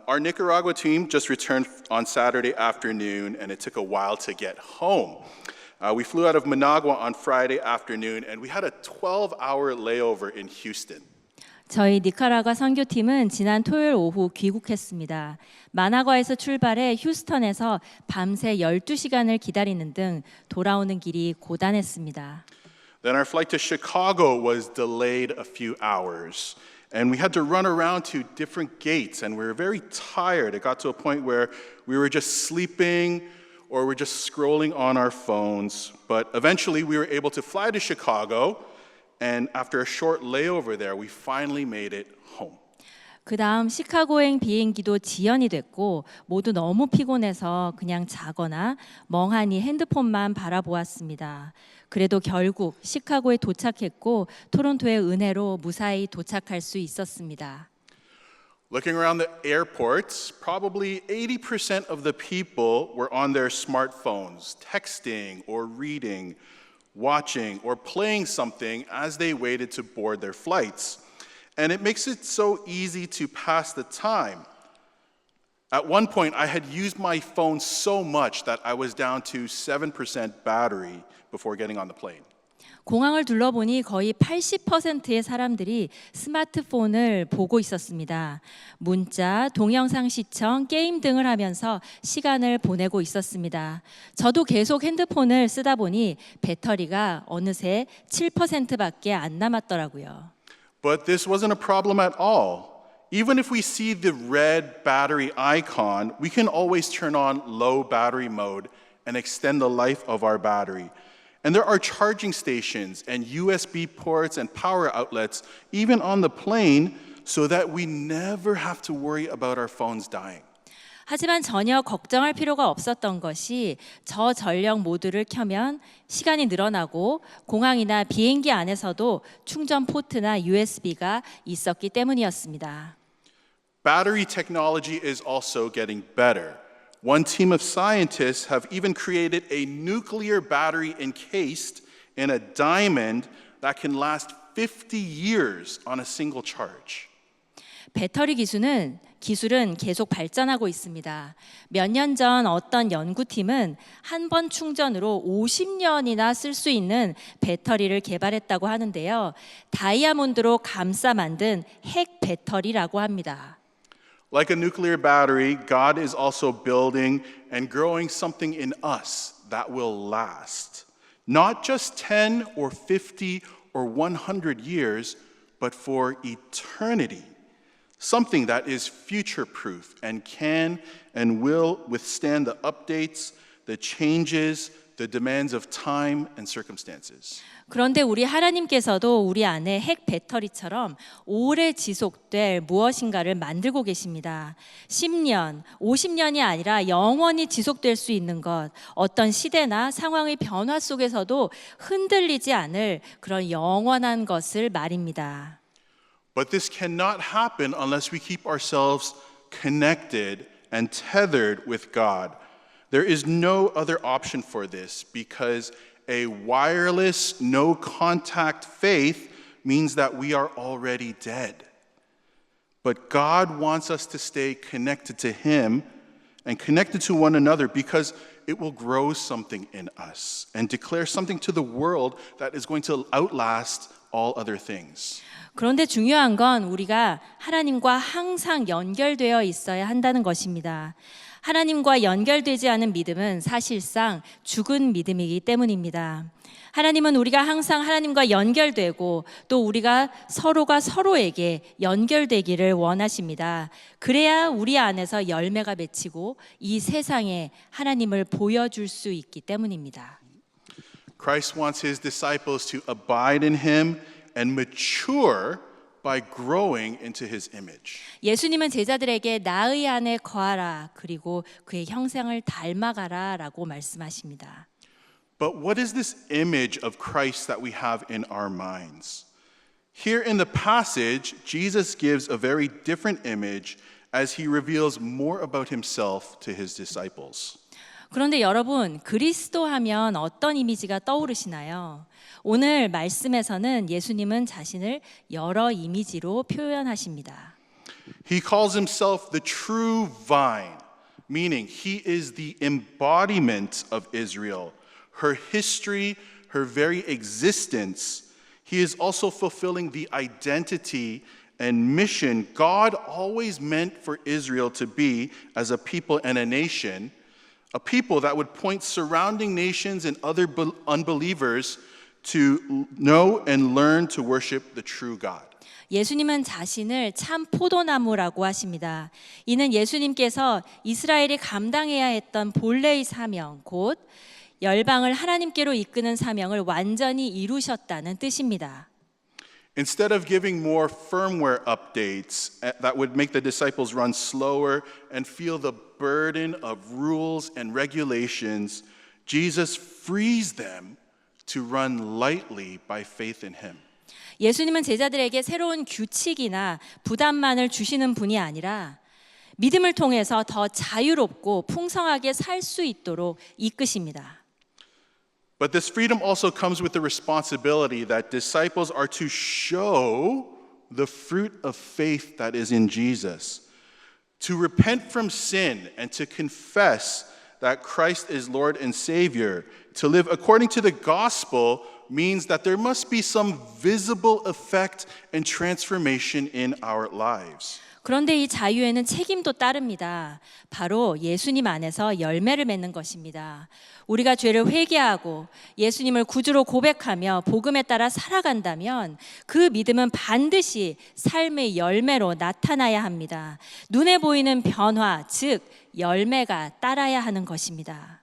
Our Nicaragua team just returned on Saturday afternoon, and it took a while to get home. We flew out of Managua on Friday afternoon, and we had a 12-hour layover in Houston. 저희 니카라과 선교팀은 지난 토요일 오후 귀국했습니다. 마나과에서 출발해 휴스턴에서 밤새 12시간을 기다리는 등 돌아오는 길이 고단했습니다. Then our flight to Chicago was delayed a few hours. And we had to run around to different gates, and we were very tired. It got to a point where we were just sleeping or we're just scrolling on our phones. But eventually we were able to fly to Chicago, and after a short layover there, we finally made it home. 그 다음 시카고행 비행기도 지연이 됐고 모두 너무 피곤해서 그냥 자거나 멍하니 핸드폰만 바라보았습니다. 그래도 결국 시카고에 도착했고 토론토의 은혜로 무사히 도착할 수 있었습니다. Looking around the airports, probably 80% of the people were on their smartphones, texting or reading, watching or playing something as they waited to board their flights. And it makes it so easy to pass the time. At one point, I had used my phone so much that I was down to 7% battery before getting on the plane. 공항을 둘러보니 거의 80%의 사람들이 스마트폰을 보고 있었습니다. 문자, 동영상 시청, 게임 등을 하면서 시간을 보내고 있었습니다. 저도 계속 핸드폰을 쓰다 보니 배터리가 어느새 7%밖에 안 남았더라고요. But this wasn't a problem at all. Even if we see the red battery icon, we can always turn on low battery mode and extend the life of our battery. And there are charging stations and USB ports and power outlets even on the plane so that we never have to worry about our phones dying. 하지만 전혀 걱정할 필요가 없었던 것이 저전력 모드를 켜면 시간이 늘어나고 공항이나 비행기 안에서도 충전 포트나 USB가 있었기 때문이었습니다. Battery technology is also getting better. One team of scientists have even created a nuclear battery encased in a diamond that can last 50 years on a single charge. 배터리 기술은 계속 발전하고 있습니다. 몇 년 전 어떤 연구팀은 한 번 충전으로 50년이나 쓸 수 있는 배터리를 개발했다고 하는데요. 다이아몬드로 감싸 만든 핵 배터리라고 합니다. Like a nuclear battery, God is also building and growing something in us that will last. Not just 10 or 50 or 100 years, but for eternity. Something that is future-proof and can and will withstand the updates, the changes, the demands of time and circumstances. 그런데 우리 하나님께서도 우리 안에 핵 배터리처럼 오래 지속될 무엇인가를 만들고 계십니다. 10년, 50년이 아니라 영원히 지속될 수 있는 것, 어떤 시대나 상황의 변화 속에서도 흔들리지 않을 그런 영원한 것을 말입니다. But this cannot happen unless we keep ourselves connected and tethered with God. There is no other option for this because a wireless, no contact faith means that we are already dead. But God wants us to stay connected to Him and connected to one another because it will grow something in us and declare something to the world that is going to outlast all other things. 그런데 중요한 건 우리가 하나님과 항상 연결되어 있어야 한다는 것입니다. 하나님과 연결되지 않은 믿음은 사실상 죽은 믿음이기 때문입니다. 하나님은 우리가 항상 하나님과 연결되고 또 우리가 서로가 서로에게 연결되기를 원하십니다. 그래야 우리 안에서 열매가 맺히고 이 세상에 하나님을 보여줄 수 있기 때문입니다. Christ wants His disciples to abide in Him and mature by growing into His image. 예수님은 제자들에게 나의 안에 거하라 그리고 그의 형상을 닮아가라라고 말씀하십니다. But what is this image of Christ that we have in our minds? Here in the passage, Jesus gives a very different image as He reveals more about Himself to His disciples. 그런데 여러분, 그리스도 하면 어떤 이미지가 떠오르시나요? 오늘 말씀에서는 예수님은 자신을 여러 이미지로 표현하십니다. He calls himself the true vine, meaning he is the embodiment of Israel, her history, her very existence. He is also fulfilling the identity and mission God always meant for Israel to be as a people and a nation, a people that would point surrounding nations and other unbelievers to know and learn to worship the true God. 예수님은 자신을 참 포도나무라고 하십니다. 이는 예수님께서 이스라엘이 감당해야 했던 본래의 사명, 곧 열방을 하나님께로 이끄는 사명을 완전히 이루셨다는 뜻입니다. Instead of giving more firmware updates that would make the disciples run slower and feel the burden of rules and regulations, Jesus frees them to run lightly by faith in him. 예수님은 제자들에게 새로운 규칙이나 부담만을 주시는 분이 아니라 믿음을 통해서 더 자유롭고 풍성하게 살 수 있도록 이끄십니다. But this freedom also comes with the responsibility that disciples are to show the fruit of faith that is in Jesus, to repent from sin and to confess that Christ is Lord and Savior. To live according to the gospel means that there must be some visible effect and transformation in our lives. 그런데 이 자유에는 책임도 따릅니다. 바로 예수님 안에서 열매를 맺는 것입니다. 우리가 죄를 회개하고 예수님을 구주로 고백하며 복음에 따라 살아간다면 그 믿음은 반드시 삶의 열매로 나타나야 합니다. 눈에 보이는 변화, 즉 열매가 따라야 하는 것입니다.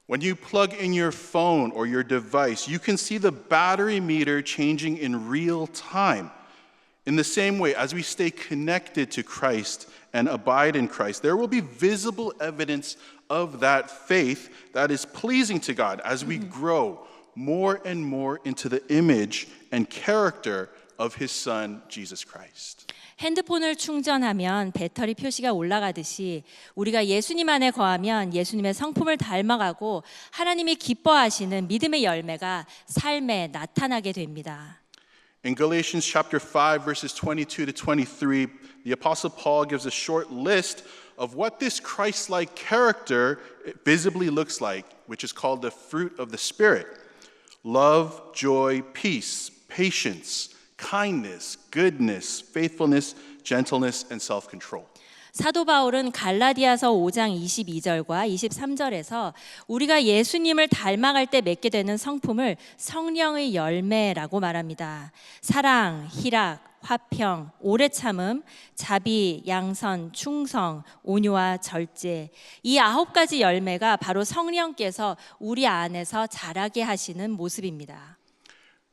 When you plug in your phone or your device, you can see the battery meter changing in real time. In the same way, as we stay connected to Christ and abide in Christ, there will be visible evidence of that faith that is pleasing to God as we grow more and more into the image and character of His Son, Jesus Christ. 핸드폰을 충전하면 배터리 표시가 올라가듯이 우리가 예수님 안에 거하면 예수님의 성품을 닮아가고 하나님이 기뻐하시는 믿음의 열매가 삶에 나타나게 됩니다. In Galatians chapter 5, verses 22 to 23, the Apostle Paul gives a short list of what this Christ-like character visibly looks like, which is called the fruit of the Spirit. Love, joy, peace, patience, kindness, goodness, faithfulness, gentleness, and self-control. 사도 바울은 갈라디아서 5장 22절과 23절에서 우리가 예수님을 닮아갈 때 맺게 되는 성품을 성령의 열매라고 말합니다. 사랑, 희락, 화평, 오래 참음, 자비, 양선, 충성, 온유와 절제. 이 9가지 열매가 바로 성령께서 우리 안에서 자라게 하시는 모습입니다.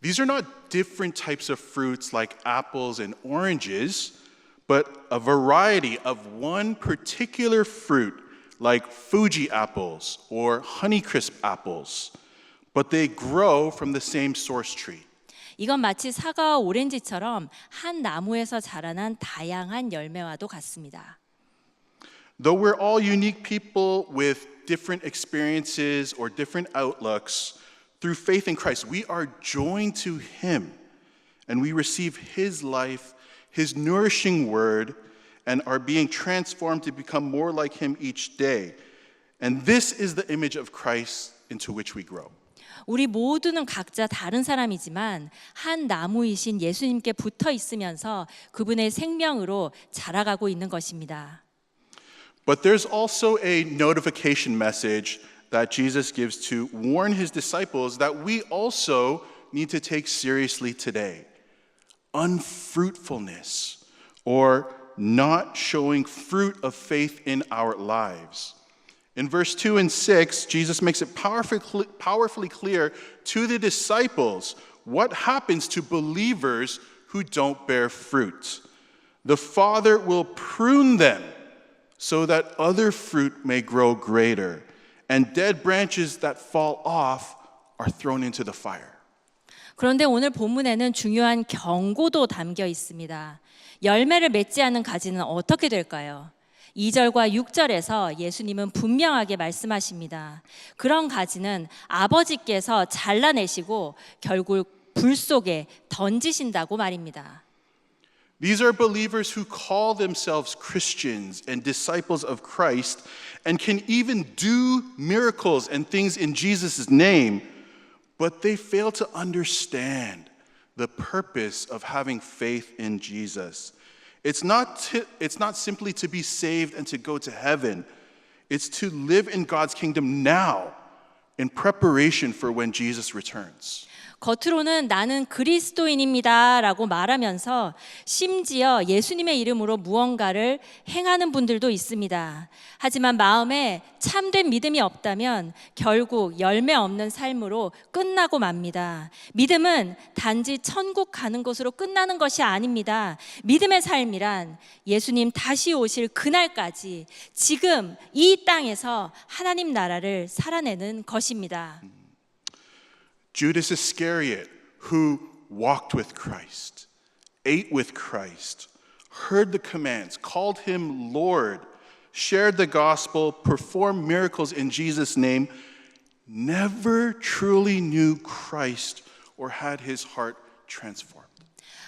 These are not different types of fruits like apples and oranges, but a variety of one particular fruit like Fuji apples or Honeycrisp apples, but they grow from the same source tree. 이건 마치 사과와 오렌지처럼 한 나무에서 자라난 다양한 열매와도 같습니다. Though we're all unique people with different experiences or different outlooks, through faith in Christ, we are joined to Him and we receive His life, His nourishing word, and are being transformed to become more like Him each day. And this is the image of Christ into which we grow. 우리 모두는 각자 다른 사람이지만 한 나무이신 예수님께 붙어 있으면서 그분의 생명으로 자라가고 있는 것입니다. But there's also a notification message that Jesus gives to warn His disciples that we also need to take seriously today. Unfruitfulness, or not showing fruit of faith in our lives. In verse 2 and 6, Jesus makes it powerfully clear to the disciples what happens to believers who don't bear fruit. The Father will prune them so that other fruit may grow greater, and dead branches that fall off are thrown into the fire. 그런데 오늘 본문에는 중요한 경고도 담겨 있습니다. 열매를 맺지 않은 가지는 어떻게 될까요? 2절과 6절에서 예수님은 분명하게 말씀하십니다. 그런 가지는 아버지께서 잘라내시고 결국 불 속에 던지신다고 말입니다. These are believers who call themselves Christians and disciples of Christ and can even do miracles and things in Jesus' name, but they fail to understand the purpose of having faith in Jesus. It's not simply to be saved and to go to heaven. It's to live in God's kingdom now in preparation for when Jesus returns. 겉으로는 나는 그리스도인입니다 라고 말하면서 심지어 예수님의 이름으로 무언가를 행하는 분들도 있습니다. 하지만 마음에 참된 믿음이 없다면 결국 열매 없는 삶으로 끝나고 맙니다. 믿음은 단지 천국 가는 것으로 끝나는 것이 아닙니다. 믿음의 삶이란 예수님 다시 오실 그날까지 지금 이 땅에서 하나님 나라를 살아내는 것입니다. Judas Iscariot, who walked with Christ, ate with Christ, heard the commands, called him Lord, shared the gospel, performed miracles in Jesus' name, never truly knew Christ or had his heart transformed.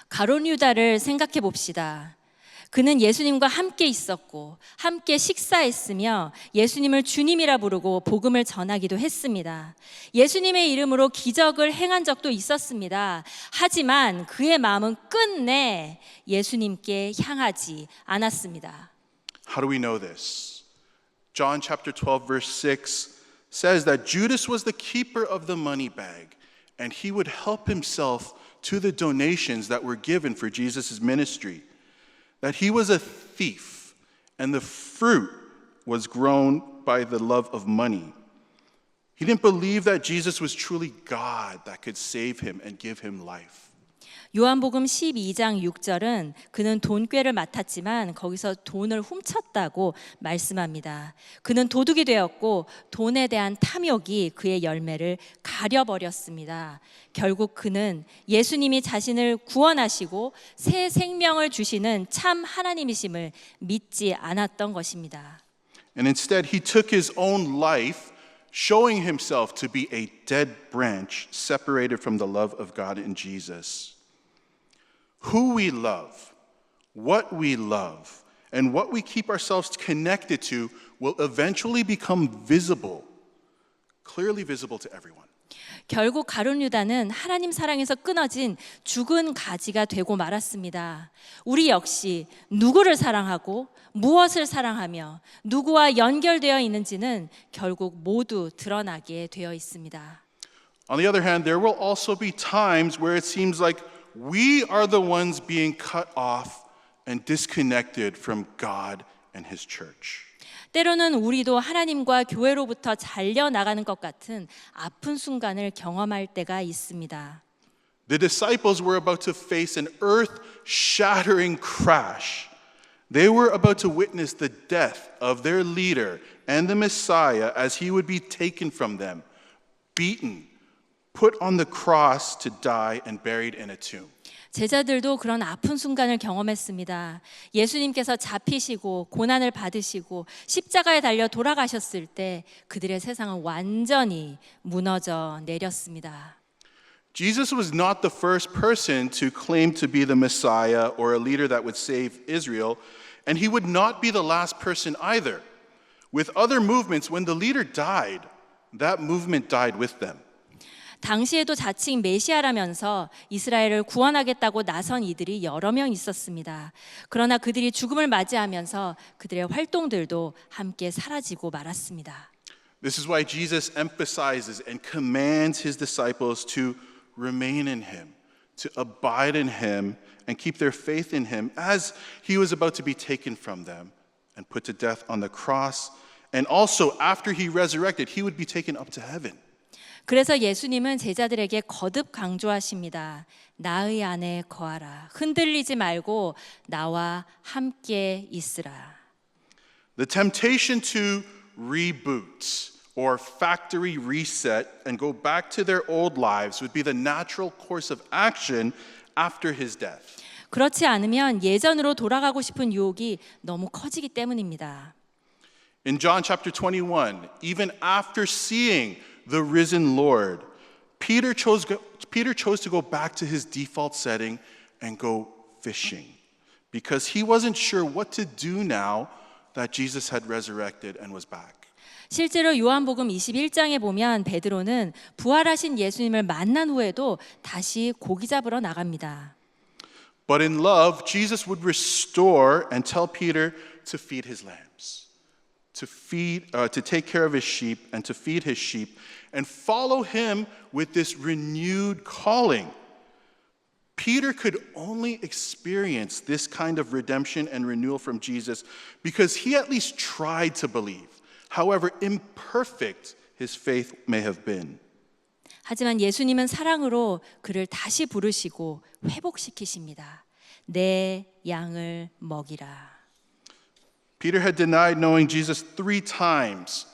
가룟 유다를 생각해 봅시다. 그는 예수님과 함께 있었고 함께 식사했으며 예수님을 주님이라 부르고 복음을 전하기도 했습니다. 예수님의 이름으로 기적을 행한 적도 있었습니다. 하지만 그의 마음은 끝내 예수님께 향하지 않았습니다. How do we know this? John chapter 12 verse 6 says that Judas was the keeper of the money bag and he would help himself to the donations that were given for Jesus' ministry. That he was a thief, and the fruit was grown by the love of money. He didn't believe that Jesus was truly God that could save him and give him life. 요한복음 12장 6절은 그는 돈꾀를 맡았지만 거기서 돈을 훔쳤다고 말씀합니다. 그는 도둑이 되었고 돈에 대한 탐욕이 그의 열매를 가려버렸습니다. 결국 그는 예수님이 자신을 구원하시고 새 생명을 주시는 참 하나님이심을 믿지 않았던 것입니다. And instead he took his own life, showing himself to be a dead branch separated from the love of God in Jesus. Who we love, what we love, and what we keep ourselves connected to will eventually become visible, clearly visible to everyone. 결국 가룟 유다는 하나님 사랑에서 끊어진 죽은 가지가 되고 말았습니다. 우리 역시 누구를 사랑하고 무엇을 사랑하며 누구와 연결되어 있는지는 결국 모두 드러나게 되어 있습니다. On the other hand, there will also be times where it seems like we are the ones being cut off and disconnected from God and His church. 때로는 우리도 하나님과 교회로부터 잘려나가는 것 같은 아픈 순간을 경험할 때가 있습니다. The disciples were about to face an earth-shattering crash. They were about to witness the death of their leader and the Messiah as he would be taken from them, beaten, put on the cross to die and buried in a tomb. 제자들도 그런 아픈 순간을 경험했습니다. 예수님께서 잡히시고 고난을 받으시고 십자가에 달려 돌아가셨을 때 그들의 세상은 완전히 무너져 내렸습니다. Jesus was not the first person to claim to be the Messiah or a leader that would save Israel, and he would not be the last person either. With other movements, when the leader died, that movement died with them. 당시에도 자칭 메시아라면서 이스라엘을 구원하겠다고 나선 이들이 여러 명 있었습니다. 그러나 그들이 죽음을 맞이하면서 그들의 활동들도 함께 사라지고 말았습니다. This is why Jesus emphasizes and commands his disciples to remain in him, to abide in him, and keep their faith in him as he was about to be taken from them and put to death on the cross. And also, after he resurrected, he would be taken up to heaven. 그래서 예수님은 제자들에게 거듭 강조하십니다. 나의 안에 거하라. 흔들리지 말고 나와 함께 있으라. The temptation to reboot or factory reset and go back to their old lives would be the natural course of action after his death. 그렇지 않으면 예전으로 돌아가고 싶은 유혹이 너무 커지기 때문입니다. In John chapter 21, even after seeing the risen Lord, Peter chose to go back to his default setting and go fishing because he wasn't sure what to do now that Jesus had resurrected and was back. 실제로 요한복음 21장에 보면 베드로는 부활하신 예수님을 만난 후에도 다시 고기 잡으러 나갑니다. But in love, Jesus would restore and tell Peter to feed his lambs, to take care of his sheep and to feed his sheep and follow him with this renewed calling. Peter could only experience this kind of redemption and renewal from Jesus because he at least tried to believe, however imperfect his faith may have been. 하지만 예수님은 사랑으로 그를 다시 부르시고 회복시키십니다. 내 양을 먹이라. Peter had denied knowing Jesus 3 times,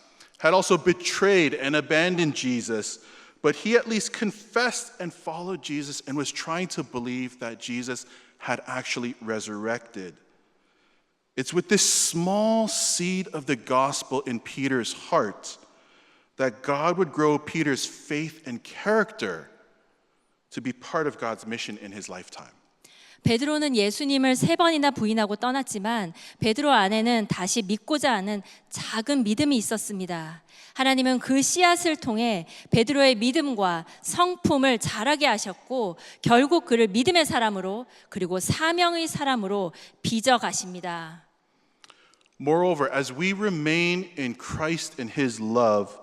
had also betrayed and abandoned Jesus, but he at least confessed and followed Jesus and was trying to believe that Jesus had actually resurrected. It's with this small seed of the gospel in Peter's heart that God would grow Peter's faith and character to be part of God's mission in his lifetime. 베드로는 예수님을 3번이나 부인하고 떠났지만 베드로 안에는 다시 믿고자 하는 작은 믿음이 있었습니다. 하나님은 그 씨앗을 통해 베드로의 믿음과 성품을 자라게 하셨고 결국 그를 믿음의 사람으로 그리고 사명의 사람으로 빚어 가십니다. Moreover, as we remain in Christ and his love,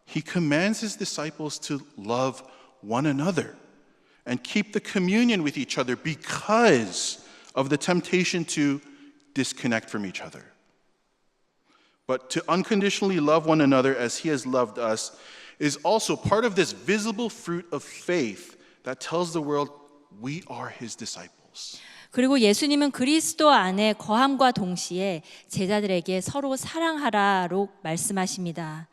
he commands his disciples to love one another and keep the communion with each other because of the temptation to disconnect from each other. But to unconditionally love one another as he has loved us is also part of this visible fruit of faith that tells the world we are his disciples. 그리고 예수님은 그리스도 안에 거함과 동시에 제자들에게 서로 사랑하라로 말씀하십니다.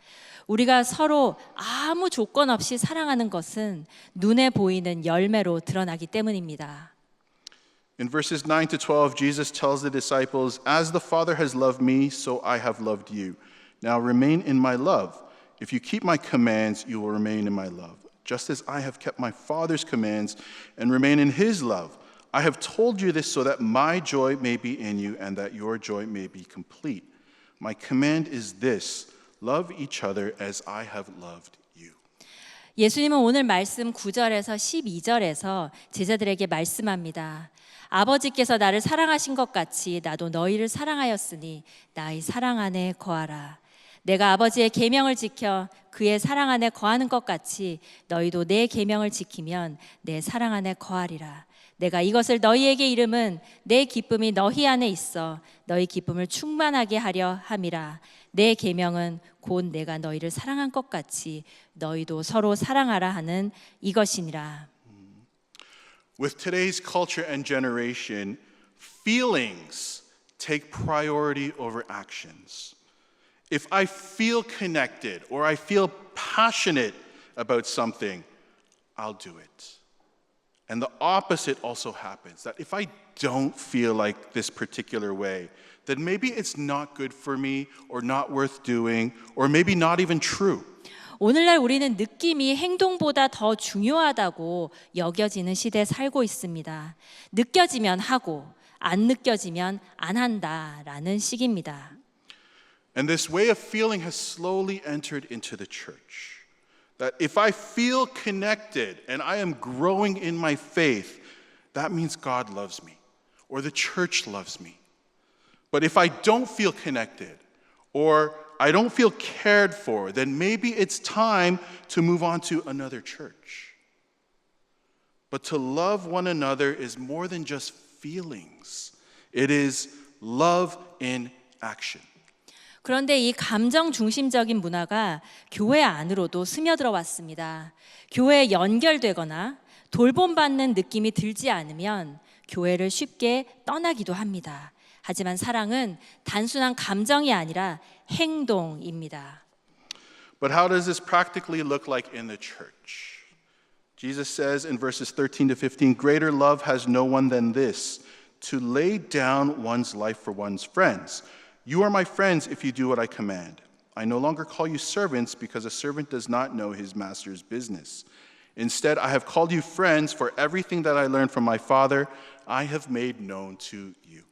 우리가 서로 아무 조건 없이 사랑하는 것은 눈에 보이는 열매로 드러나기 때문입니다. In verses 9 to 12, Jesus tells the disciples, "As the Father has loved me, so I have loved you. Now remain in my love. If you keep my commands, you will remain in my love. Just as I have kept my Father's commands and remain in his love. I have told you this so that my joy may be in you and that your joy may be complete. My command is this, love each other as I have loved you." 예수님은 오늘 말씀 9절에서 12절에서 제자들에게 말씀합니다. 아버지께서 나를 사랑하신 것 같이 나도 너희를 사랑하였으니 나의 사랑 안에 거하라. 내가 아버지의 계명을 지켜 그의 사랑 안에 거하는 것 같이 너희도 내 계명을 지키면 내 사랑 안에 거하리라. 내가 이것을 너희에게 이름은 내 기쁨이 너희 안에 있어 너희 기쁨을 충만하게 하려 함이라. 내 계명은 곧 내가 너희를 사랑한 것 같이 너희도 서로 사랑하라 하는 이것이니라. With today's culture and generation, feelings take priority over actions. If I feel connected or I feel passionate about something, I'll do it. And the opposite also happens, that if I don't feel like this particular way, then maybe it's not good for me or not worth doing or maybe not even true. 오늘날 우리는 느낌이 행동보다 더 중요하다고 여겨지는 시대에 살고 있습니다. 느껴지면 하고 안 느껴지면 안 한다라는 시기입니다. And this way of feeling has slowly entered into the church. That if I feel connected and I am growing in my faith, that means God loves me or the church loves me. But if I don't feel connected or I don't feel cared for, then maybe it's time to move on to another church. But to love one another is more than just feelings. It is love in action. 그런데 이 감정 중심적인 문화가 교회 안으로도 스며들어 왔습니다. 교회에 연결되거나 돌봄받는 느낌이 들지 않으면 교회를 쉽게 떠나기도 합니다. 하지만 사랑은 단순한 감정이 아니라 행동입니다. But how does this practically look like in the church? Jesus says in verses 13 to 15, greater love has no one than this, to lay down one's life for one's friends. You are my friends if you do what I command. I no longer call you servants because a servant does not know his master's business. Instead, I have called you friends, for everything that I learned from my Father, I have made known to you.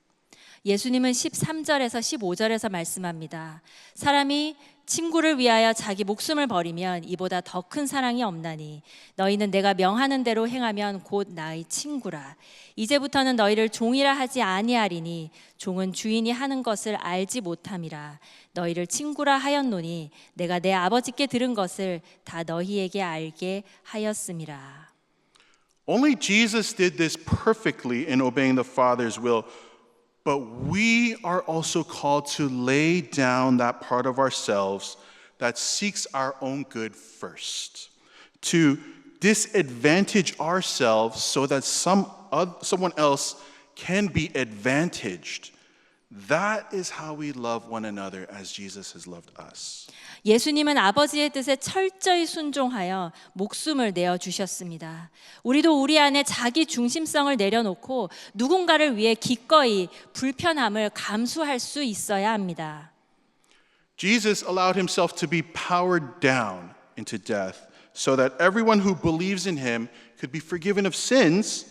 예수님은 13절에서 15절에서 말씀합니다. 사람이 친구를 위하여 자기 목숨을 버리면 이보다 더 큰 사랑이 없나니 너희는 내가 명하는 대로 행하면 곧 나의 친구라. 이제부터는 너희를 종이라 하지 아니하리니 종은 주인이 하는 것을 알지 못함이라. 너희를 친구라 하였노니 내가 내 아버지께 들은 것을 다 너희에게 알게 하였음이라. Only Jesus did this perfectly in obeying the Father's will. But we are also called to lay down that part of ourselves that seeks our own good first, to disadvantage ourselves so that someone else can be advantaged. That is how we love one another as Jesus has loved us. 예수님은 아버지의 뜻에 철저히 순종하여 목숨을 내어주셨습니다. 우리도 우리 안에 자기 중심성을 내려놓고 누군가를 위해 기꺼이 불편함을 감수할 수 있어야 합니다. Jesus allowed himself to be powered down into death so that everyone who believes in him could be forgiven of sins,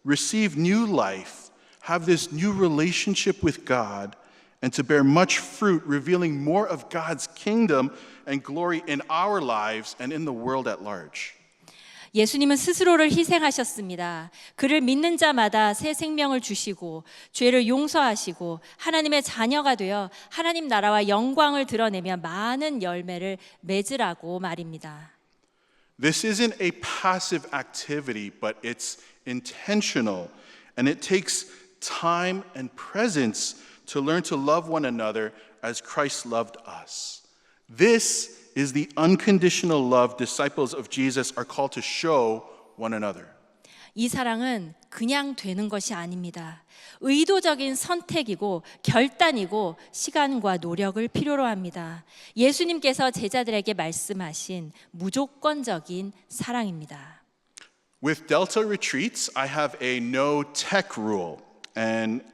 receive new life, have this new relationship with God, and to bear much fruit, revealing more of God's kingdom and glory in our lives and in the world at large. 예수님은 스스로를 희생하셨습니다. 그를 믿는 자마다 새 생명을 주시고 죄를 용서하시고 하나님의 자녀가 되어 하나님 나라와 영광을 드러내며 많은 열매를 맺으라고 말입니다. This isn't a passive activity, but it's intentional, and it takes time and presence to learn to love one another as Christ loved us. This is the unconditional love disciples of Jesus are called to show one another. 이 사랑은 그냥 되는 것이 아닙니다. 의도적인 선택이고 결단이고 시간과 노력을 필요로 합니다. 예수님께서 제자들에게 말씀하신 무조건적인 사랑입니다. With Delta Retreats, I have a no tech rule, and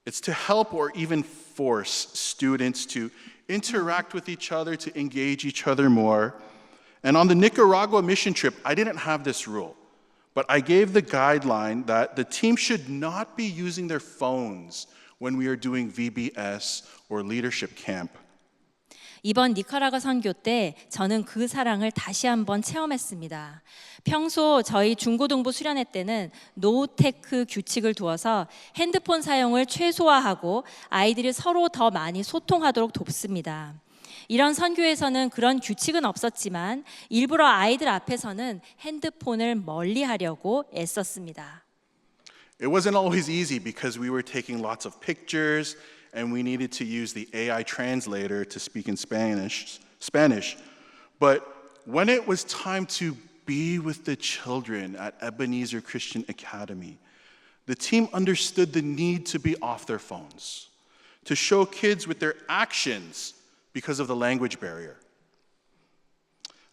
it's to help or even force students to interact with each other, to engage each other more. And on the Nicaragua mission trip, I didn't have this rule, but I gave the guideline that the team should not be using their phones when we are doing VBS or leadership camp. 이번 니카라과 선교 때 저는 그 사랑을 다시 한번 체험했습니다. 평소 저희 중고등부 수련회 때는 노테크 규칙을 두어서 핸드폰 사용을 최소화하고 아이들이 서로 더 많이 소통하도록 돕습니다. 이런 선교에서는 그런 규칙은 없었지만 일부러 아이들 앞에서는 핸드폰을 멀리하려고 애썼습니다. It wasn't always easy because we were taking lots of pictures and we needed to use the AI translator to speak in Spanish. But when it was time to be with the children at Ebenezer Christian Academy, the team understood the need to be off their phones, to show kids with their actions because of the language barrier.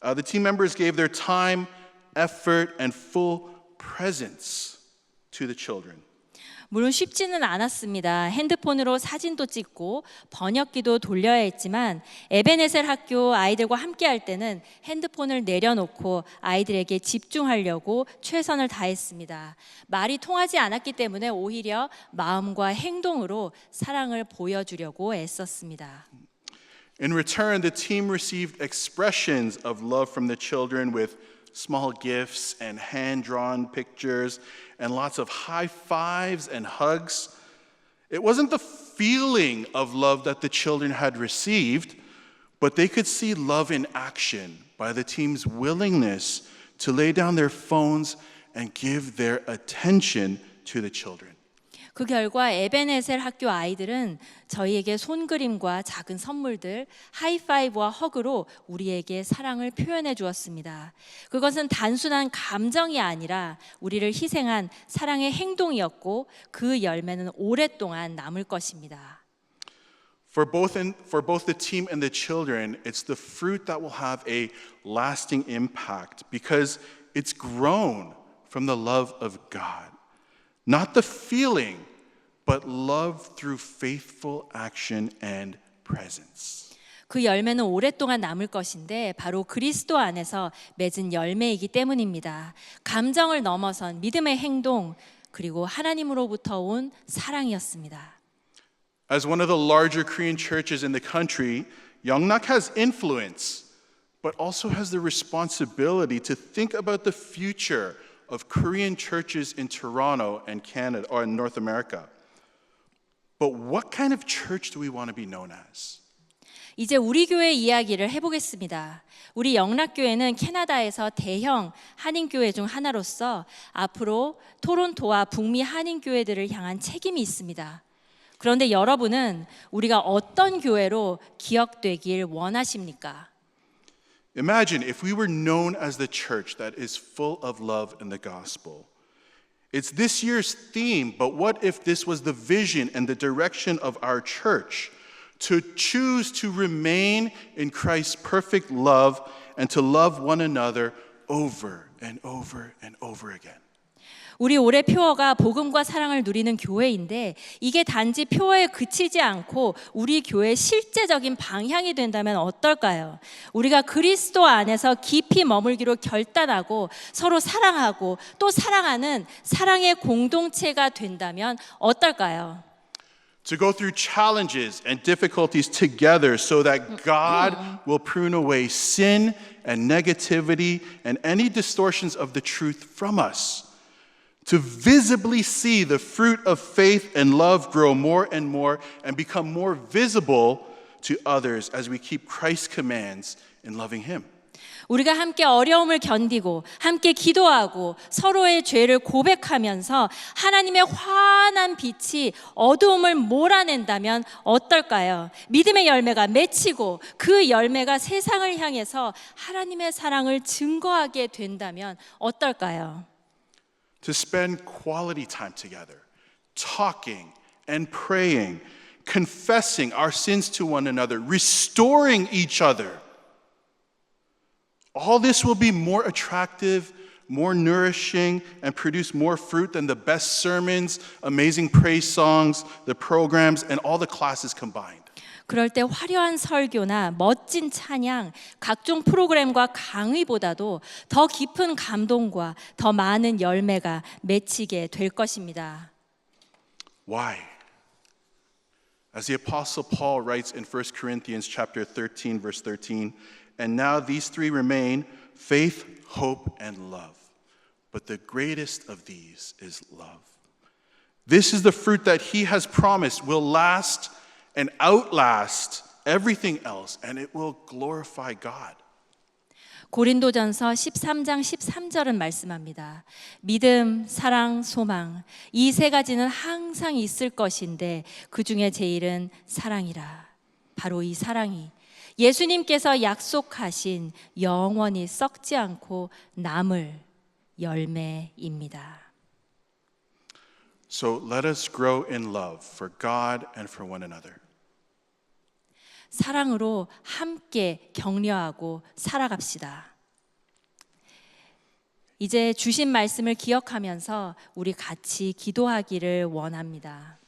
The team members gave their time, effort, and full presence to the children. 물론 쉽지는 않았습니다. 핸드폰으로 사진도 찍고 번역기도 돌려야 했지만 에베네셀 학교 아이들과 함께 할 때는 핸드폰을 내려놓고 아이들에게 집중하려고 최선을 다했습니다. 말이 통하지 않았기 때문에 오히려 마음과 행동으로 사랑을 보여주려고 애썼습니다. In return, the team received expressions of love from the children with small gifts and hand-drawn pictures and lots of high fives and hugs. It wasn't the feeling of love that the children had received, but they could see love in action by the team's willingness to lay down their phones and give their attention to the children. 그 결과 에베네셀 학교 아이들은 저희에게 손그림과 작은 선물들, 하이파이브와 허그로 우리에게 사랑을 표현해 주었습니다. 그것은 단순한 감정이 아니라 우리를 희생한 사랑의 행동이었고 그 열매는 오랫동안 남을 것입니다. For both the team and the children, it's the fruit that will have a lasting impact because it's grown from the love of God. Not the feeling, but love through faithful action and presence. 그 열매는 오랫동안 남을 것인데 바로 그리스도 안에서 맺은 열매이기 때문입니다. 감정을 넘어선 믿음의 행동 그리고 하나님으로부터 온 사랑이었습니다. As one of the larger Korean churches in the country, Youngnak has influence, but also has the responsibility to think about the future of Korean churches in Toronto and Canada or in North America. But what kind of church do we want to be known as? 이제 우리 교회 이야기를 해보겠습니다. 우리 영락교회는 캐나다에서 대형 한인교회 중 하나로서 앞으로 토론토와 북미 한인교회들을 향한 책임이 있습니다. 그런데 여러분은 우리가 어떤 교회로 기억되길 원하십니까? Imagine if we were known as the church that is full of love in the gospel. It's this year's theme, but what if this was the vision and the direction of our church? To choose to remain in Christ's perfect love and to love one another over and over and over again. 우리 올해 표어가 복음과 사랑을 누리는 교회인데 이게 단지 표어에 그치지 않고 우리 교회의 실제적인 방향이 된다면 어떨까요? 우리가 그리스도 안에서 깊이 머물기로 결단하고 서로 사랑하고 또 사랑하는 사랑의 공동체가 된다면 어떨까요? To go through challenges and difficulties together so that God will prune away sin and negativity and any distortions of the truth from us. To visibly see the fruit of faith and love grow more and more and become more visible to others as we keep Christ's commands in loving Him. 우리가 함께 어려움을 견디고 함께 기도하고 서로의 죄를 고백하면서 하나님의 환한 빛이 어두움을 몰아낸다면 어떨까요? 믿음의 열매가 맺히고 그 열매가 세상을 향해서 하나님의 사랑을 증거하게 된다면 어떨까요? To spend quality time together, talking and praying, confessing our sins to one another, restoring each other. All this will be more attractive, more nourishing, and produce more fruit than the best sermons, amazing praise songs, the programs, and all the classes combined. 그럴 때 화려한 설교나 멋진 찬양, 각종 프로그램과 강의보다도 더 깊은 감동과 더 많은 열매가 맺히게 될 것입니다. Why? As the Apostle Paul writes in 1 Corinthians chapter 13, verse 13, and now these three remain, faith, hope, and love. But the greatest of these is love. This is the fruit that he has promised will last and outlast everything else, and it will glorify God. 고린도전서 13장 13절은 말씀합니다. 믿음, 사랑, 소망 이 세 가지는 항상 있을 것인데 그 중에 제일은 사랑이라. 바로 이 사랑이 예수님께서 약속하신 영원히 썩지 않고 남을 열매입니다. So let us grow in love for God and for one another. 사랑으로 함께 격려하고 살아갑시다. 이제 주신 말씀을 기억하면서 우리 같이 기도하기를 원합니다.